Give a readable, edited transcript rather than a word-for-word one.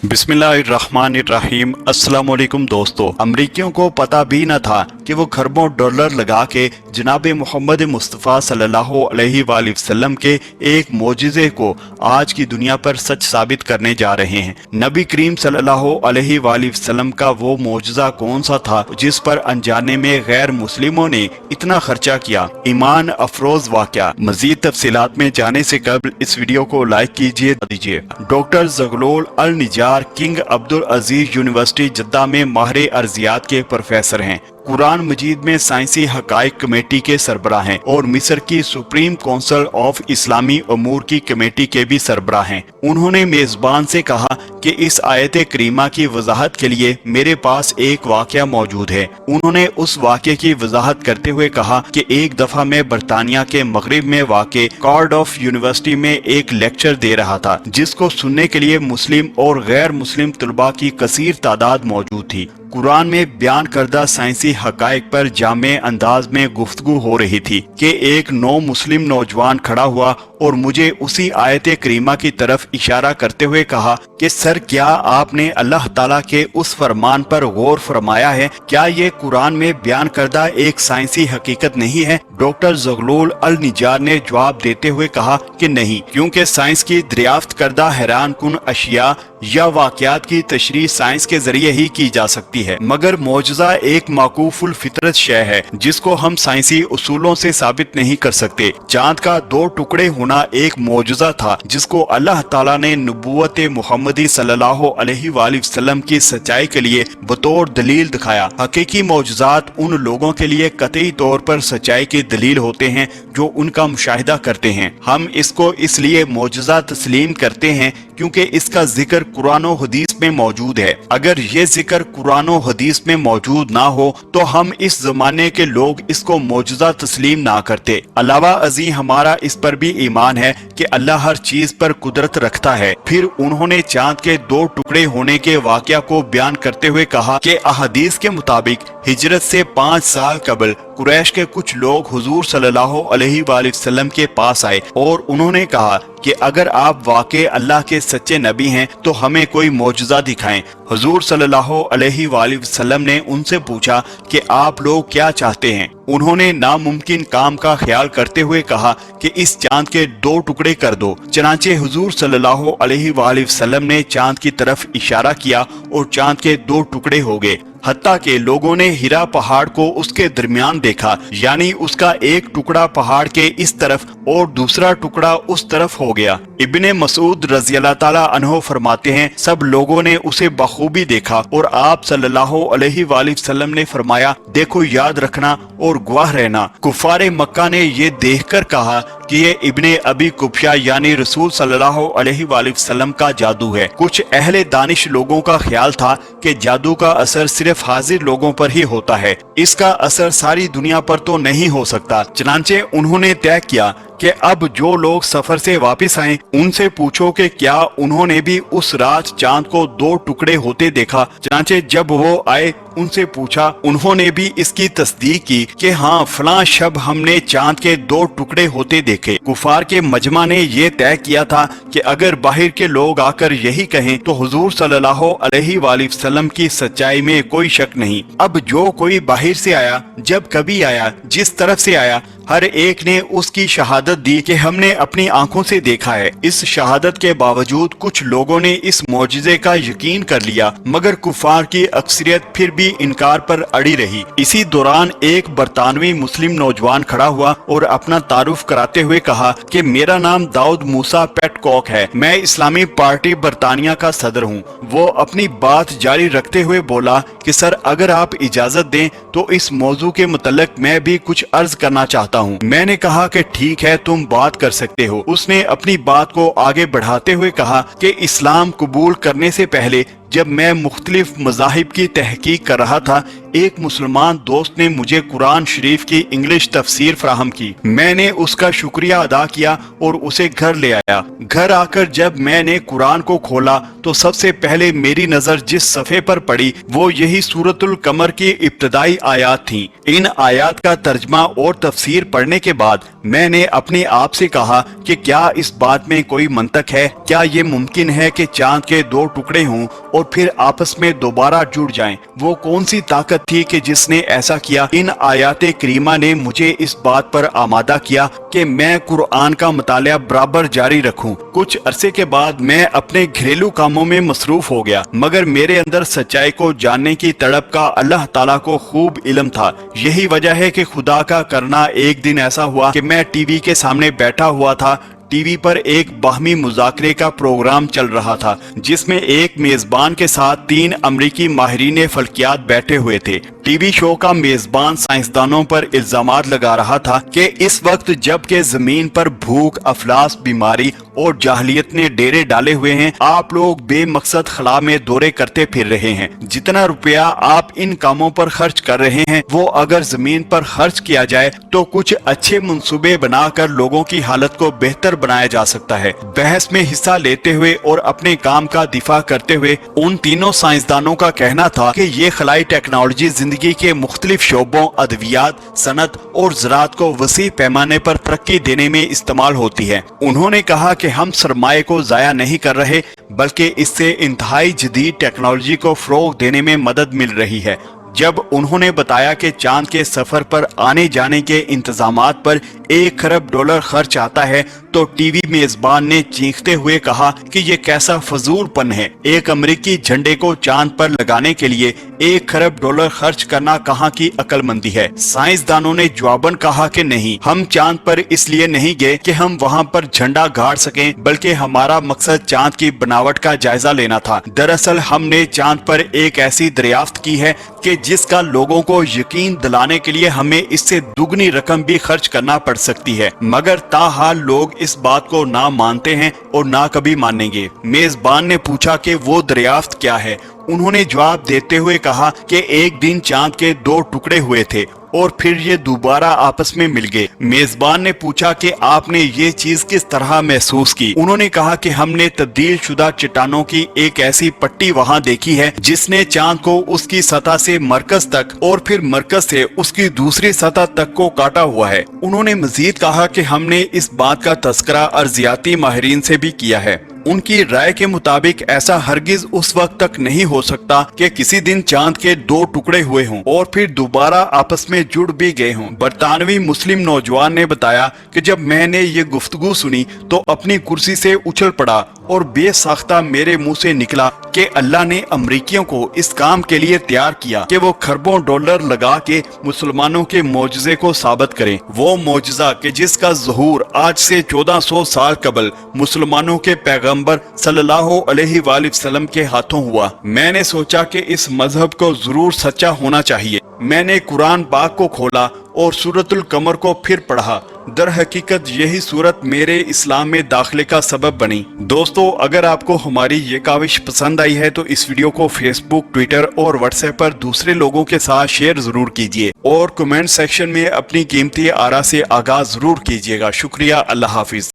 बिस्मिल्लाहिर्रहमानिर्रहीम। अस्सलाम वालेकुम दोस्तों, अमरीकियों को पता भी न था कि वो खरबों डॉलर लगा के जनाब मोहम्मद मुस्तफ़ा सल्लल्लाहु अलैहि वसल्लम के एक मोजिज़े को आज की दुनिया पर सच साबित करने जा रहे हैं। नबी करीम सल्लल्लाहु अलैहि वसल्लम का वो मोजिज़ा कौन सा था जिस पर अनजाने में गैर मुस्लिमों ने इतना खर्चा किया? ईमान अफरोज वाक़या। मजीद तफसीलात में जाने से कबल इस वीडियो को लाइक कीजिए। डॉक्टर ज़गलोल अल निजार किंग अब्दुल अजीज यूनिवर्सिटी जद्दा में माहिर अर्जियात के प्रोफेसर हैं। कुरान मजीद में साइंसी हकाइक कमेटी के सरबराह हैं और मिस्र की सुप्रीम काउंसिल ऑफ इस्लामी अमूर की कमेटी के भी सरबराह हैं। उन्होंने मेजबान से कहा कि इस आयत करीमा की वजाहत के लिए मेरे पास एक वाकया मौजूद है। उन्होंने उस वाकये की वजाहत करते हुए कहा कि एक दफा मैं बरतानिया के मगरिब में वाक़े कार्डिफ यूनिवर्सिटी में एक लेक्चर दे रहा था, जिसको सुनने के लिए मुस्लिम और गैर मुस्लिम तलबा की कसीर तादाद मौजूद थी। कुरान में बयान करदा साइंसी हकाइक पर जामे अंदाज में गुफ्तगू हो रही थी कि एक नौ मुस्लिम नौजवान खड़ा हुआ और मुझे उसी आयत करीमा की तरफ इशारा करते हुए कहा कि सर, क्या आपने अल्लाह ताला के उस फरमान पर गौर फरमाया है? क्या ये कुरान में बयान करदा एक साइंसी हकीकत नहीं है? डॉक्टर ज़गलोल अल निजार ने जवाब देते हुए कहा कि नहीं, क्योंकि साइंस की दरियाफ्त करदा हैरान कुन अशिया या वाकयात की तशरीह साइंस के जरिए ही की जा सकती है, मगर मौजज़ा एक माकूफुल फितरत शय है जिसको हम साइंसी उसूलों से साबित नहीं कर सकते। चांद का दो टुकड़े होना एक मौजज़ा था जिसको अल्लाह ताला ने नबूवत मुहम्मदी सल्लल्लाहु अलैहि वसल्लम की सच्चाई के लिए बतौर दलील दिखाया। हकीकी मौजज़ात उन लोगों के लिए कतई तौर पर सच्चाई की दलील होते हैं जो उनका मुशाहिदा करते हैं। हम इसको इसलिए मौजज़ा तस्लीम करते हैं क्योंकि इसका जिक्र कुरान और हदीस में मौजूद है। अगर ये जिक्र कुरान और हदीस में मौजूद ना हो तो हम इस जमाने के लोग इसको मौजूदा तस्लीम ना करते। अलावा अजी हमारा इस पर भी ईमान है कि अल्लाह हर चीज पर कुदरत रखता है। फिर उन्होंने चांद के दो टुकड़े होने के वाकया को बयान करते हुए कहा कि अहदीस के मुताबिक हिजरत से 5 साल कबल कुरैश के कुछ लोग हुजूर सल्लल्लाहु अलैहि वसल्लम के पास आए और उन्होंने कहा कि अगर आप वाकई अल्लाह के सच्चे नबी हैं तो हमें कोई मौजज़ा दिखाएं। हुजूर सल्लल्लाहु अलैहि वसल्लम ने उनसे पूछा कि आप लोग क्या चाहते हैं? उन्होंने नामुमकिन काम का ख्याल करते हुए कहा कि इस चांद के 2 टुकड़े कर दो। चनाचे हुजूर सल्लल्लाहु अलैहि वसल्लम ने चांद की तरफ इशारा किया और चांद के 2 टुकड़े हो गए। हत्ता के लोगों ने हिरा पहाड़ को उसके दरमियान देखा, यानी उसका एक टुकड़ा पहाड़ के इस तरफ और दूसरा टुकड़ा उस तरफ हो गया। इब्ने मसूद रज़ी अल्लाह ताला अन्हो फरमाते हैं, सब लोगों ने उसे बखूबी देखा और आप सल्लल्लाहु अलैहि वसल्लम ने फरमाया, देखो याद रखना और गवाह रहना। कुफारे मक्का ने ये देखकर कहा कि ये इब्ने अबी कुफया यानी रसूल सल्लल्लाहु अलैहि वसल्लम का जादू है। कुछ अहले दानिश लोगों का ख्याल था कि जादू का असर सिर्फ हाजिर लोगों पर ही होता है, इसका असर सारी दुनिया पर तो नहीं हो सकता। चनांचे उन्होंने तय किया कि अब जो लोग सफर से वापस आए उनसे पूछो कि क्या उन्होंने भी उस रात चांद को 2 टुकड़े होते देखा। चनांचे जब वो आए उनसे पूछा, उन्होंने भी इसकी तस्दीक की कि हाँ, फलां शब हमने चांद के 2 टुकड़े होते देखे। कुफार के मजमा ने ये तय किया था कि अगर बाहर के लोग आकर यही कहें तो हुजूर सल्लल्लाहु अलैहि वसल्लम की सच्चाई में कोई शक नहीं। अब जो कोई बाहर से आया, जब कभी आया, जिस तरफ से आया, हर एक ने उसकी शहादत दी कि हमने अपनी आंखों से देखा है। इस शहादत के बावजूद कुछ लोगों ने इस मौजिज़े का यकीन कर लिया, मगर कुफार की अक्सरियत फिर भी इनकार पर अड़ी रही। इसी दौरान एक बरतानवी मुस्लिम नौजवान खड़ा हुआ और अपना तारुफ कराते हुए कहा कि मेरा नाम दाऊद मूसा पेटकॉक है, मैं इस्लामी पार्टी बरतानिया का सदर हूँ। वो अपनी बात जारी रखते हुए बोला कि सर, अगर आप इजाजत दें तो इस मौजू के मुतल्लिक मैं भी कुछ अर्ज करना चाहता हूँ। मैंने कहा कि ठीक है, तुम बात कर सकते हो। उसने अपनी बात को आगे बढ़ाते हुए कहा कि इस्लाम कबूल करने से पहले جب میں مختلف مذاہب کی تحقیق کر رہا تھا، ایک مسلمان دوست نے مجھے قرآن شریف کی انگلش تفسیر فراہم کی۔ میں نے اس کا شکریہ ادا کیا اور اسے گھر لے آیا۔ گھر آ کر جب میں نے قرآن کو کھولا تو سب سے پہلے میری نظر جس صفحے پر پڑی وہ یہی سورۃ القمر کی ابتدائی آیات تھیں۔ ان آیات کا ترجمہ اور تفسیر پڑھنے کے بعد میں نے اپنے آپ سے کہا کہ کیا اس بات میں کوئی منطق ہے؟ کیا یہ ممکن ہے کہ چاند کے دو ٹکڑے ہوں اور پھر آپس میں دوبارہ جڑ جائیں؟ وہ کون سی طاقت تھی کہ جس نے ایسا کیا؟ ان آیات کریمہ نے مجھے اس بات پر آمادہ کیا کہ میں قرآن کا مطالعہ برابر جاری رکھوں۔ کچھ عرصے کے بعد میں اپنے گھریلو کاموں میں مصروف ہو گیا، مگر میرے اندر سچائی کو جاننے کی تڑپ کا اللہ تعالیٰ کو خوب علم تھا۔ یہی وجہ ہے کہ خدا کا کرنا ایک دن ایسا ہوا کہ میں ٹی وی کے سامنے بیٹھا ہوا تھا۔ ٹی وی پر ایک باہمی مذاکرے کا پروگرام چل رہا تھا جس میں ایک میزبان کے ساتھ 3 امریکی ماہرین فلکیات بیٹھے ہوئے تھے۔ ٹی وی شو کا میزبان سائنسدانوں پر الزامات لگا رہا تھا کہ اس وقت جب کہ زمین پر بھوک، افلاس، بیماری اور جاہلیت نے ڈیرے ڈالے ہوئے ہیں، آپ لوگ بے مقصد خلا میں دورے کرتے پھر رہے ہیں۔ جتنا روپیہ آپ ان کاموں پر خرچ کر رہے ہیں وہ اگر زمین پر خرچ کیا جائے تو کچھ اچھے منصوبے بنا کر لوگوں کی حالت کو بہتر بنایا جا سکتا ہے۔ بحث میں حصہ لیتے ہوئے اور اپنے کام کا دفاع کرتے ہوئے ان تینوں سائنسدانوں کا کہنا تھا کہ یہ خلائی ٹیکنالوجی زندگی کے مختلف شعبوں، ادویات، صنعت اور زراعت کو وسیع پیمانے پر ترقی دینے میں استعمال ہوتی ہے۔ انہوں نے کہا کہ ہم سرمایہ کو ضائع نہیں کر رہے بلکہ اس سے انتہائی جدید ٹیکنالوجی کو فروغ دینے میں مدد مل رہی ہے۔ جب انہوں نے بتایا کہ چاند کے سفر پر آنے جانے کے انتظامات پر $1 ارب خرچ آتا ہے تو ٹی وی میزبان نے چیختے ہوئے کہا کہ یہ کیسا فضول پن ہے۔ ایک امریکی جھنڈے کو چاند پر لگانے کے لیے $1 ارب خرچ کرنا کہاں کی عقل مندی ہے؟ سائنسدانوں نے جواباً کہا کہ نہیں، ہم چاند پر اس لیے نہیں گئے کہ ہم وہاں پر جھنڈا گاڑ سکیں، بلکہ ہمارا مقصد چاند کی بناوٹ کا جائزہ لینا تھا۔ دراصل ہم نے چاند پر ایک ایسی دریافت کی ہے کہ جس کا لوگوں کو یقین دلانے کے لیے ہمیں اس سے دگنی رقم بھی خرچ کرنا پڑ سکتی ہے، مگر تاحال لوگ اس بات کو نہ مانتے ہیں اور نہ کبھی مانیں گے۔ میزبان نے پوچھا کہ وہ دریافت کیا ہے؟ انہوں نے جواب دیتے ہوئے کہا کہ ایک دن چاند کے 2 ٹکڑے ہوئے تھے اور پھر یہ دوبارہ آپس میں مل گئے۔ میزبان نے پوچھا کہ آپ نے یہ چیز کس طرح محسوس کی؟ انہوں نے کہا کہ ہم نے تبدیل شدہ چٹانوں کی ایک ایسی پٹی وہاں دیکھی ہے جس نے چاند کو اس کی سطح سے مرکز تک اور پھر مرکز سے اس کی دوسری سطح تک کو کاٹا ہوا ہے۔ انہوں نے مزید کہا کہ ہم نے اس بات کا تذکرہ ارضیاتی ماہرین سے بھی کیا ہے۔ ان کی رائے کے مطابق ایسا ہرگز اس وقت تک نہیں ہو سکتا کہ کسی دن چاند کے 2 ٹکڑے ہوئے ہوں اور پھر دوبارہ آپس میں جڑ بھی گئے ہوں۔ برطانوی مسلم نوجوان نے بتایا کہ جب میں نے یہ گفتگو سنی تو اپنی کرسی سے اچھل پڑا اور بے ساختہ میرے منہ سے نکلا کہ اللہ نے امریکیوں کو اس کام کے لیے تیار کیا کہ وہ کھربوں ڈالر لگا کے مسلمانوں کے معجزے کو ثابت کریں۔ وہ معجزہ کہ جس کا ظہور آج سے 1400 سال قبل مسلمانوں کے پیغمبر صلی اللہ علیہ وآلہ وسلم کے ہاتھوں ہوا۔ میں نے سوچا کہ اس مذہب کو ضرور سچا ہونا چاہیے۔ میں نے قرآن پاک کو کھولا اور سورۃ القمر کو پھر پڑھا۔ در حقیقت یہی صورت میرے اسلام میں داخلے کا سبب بنی۔ دوستو، اگر آپ کو ہماری یہ کاوش پسند آئی ہے تو اس ویڈیو کو فیس بک، ٹویٹر اور واٹس ایپ پر دوسرے لوگوں کے ساتھ شیئر ضرور کیجیے اور کمنٹ سیکشن میں اپنی قیمتی آراء سے آگاہ ضرور کیجیے گا۔ شکریہ، اللہ حافظ۔